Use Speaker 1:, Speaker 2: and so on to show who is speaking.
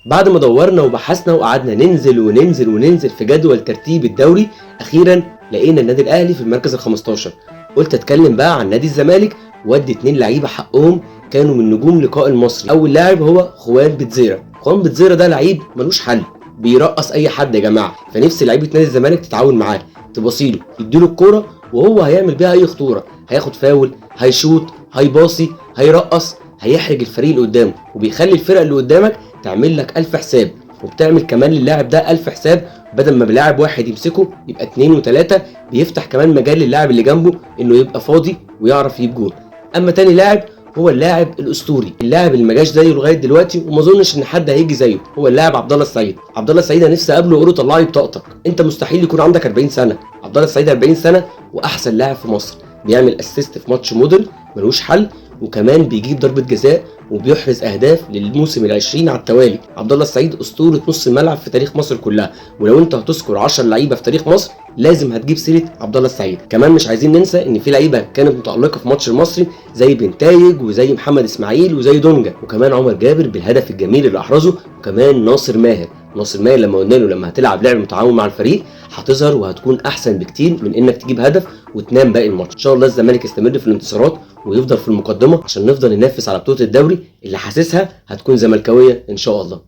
Speaker 1: بعد ما دورنا وبحثنا وقعدنا ننزل وننزل وننزل في جدول ترتيب الدوري، اخيرا لقينا النادي الاهلي في المركز ال 15. قلت اتكلم بقى عن نادي الزمالك وادي 2 لعيبه حقهم كانوا من نجوم لقاء المصري. اول لاعب هو خوان بتزيرة. خوان بتزيرة ده لعيب ملوش حل، بيرقص اي حد يا جماعه، فنفسي لعيبه نادي الزمالك تتعاون معاه، تبصيله يديله الكوره وهو هيعمل بيها اي خطوره، هياخد فاول، هيشوط، هيباصي، هيرقص، هيحرج الفريق اللي قدامه، وبيخلي الفرقه اللي قدامك تعمل لك 1000 حساب، وبتعمل كمان للاعب ده 1000 حساب. بدل ما بلاعب واحد يمسكه يبقى 2 و3، بيفتح كمان مجال للاعب اللي جنبه انه يبقى فاضي ويعرف يجيب جول. اما تاني لاعب هو اللاعب الاسطوري، اللاعب اللي ما جاش زيه لغايه دلوقتي وما اظنش ان حد هيجي زيه، هو اللاعب عبد الله السعيد. عبد الله السعيد انا نفسي اقابله واقول له طلع لي بطاقتك، انت مستحيل يكون عندك 40 سنه. عبد الله السعيد 40 سنه واحسن لاعب في مصر، بيعمل اسيست في ماتش مودرن ملوش حل، وكمان بيجيب ضربه جزاء وبيحرز اهداف للموسم ال20 على التوالي. عبد الله السعيد اسطوره نص الملعب في تاريخ مصر كلها، ولو انت هتذكر 10 لعيبه في تاريخ مصر لازم هتجيب سيره عبد الله السعيد. كمان مش عايزين ننسى ان في لعيبه كانت متالقه في ماتش المصري زي بنتايج وزي محمد اسماعيل وزي دونجا، وكمان عمر جابر بالهدف الجميل اللي احرزه، وكمان ناصر ماهر. ناصر ماهر لما قلنا له لما هتلعب لعب متعاون مع الفريق هتظهر وهتكون احسن بكتير من انك تجيب هدف وتنام باقي الماتش. ان شاء الله الزمالك يستمر في الانتصارات ويفضل في المقدمه عشان نفضل ننافس على بطوله الدوري اللي حاسسها هتكون زملكاويه ان شاء الله.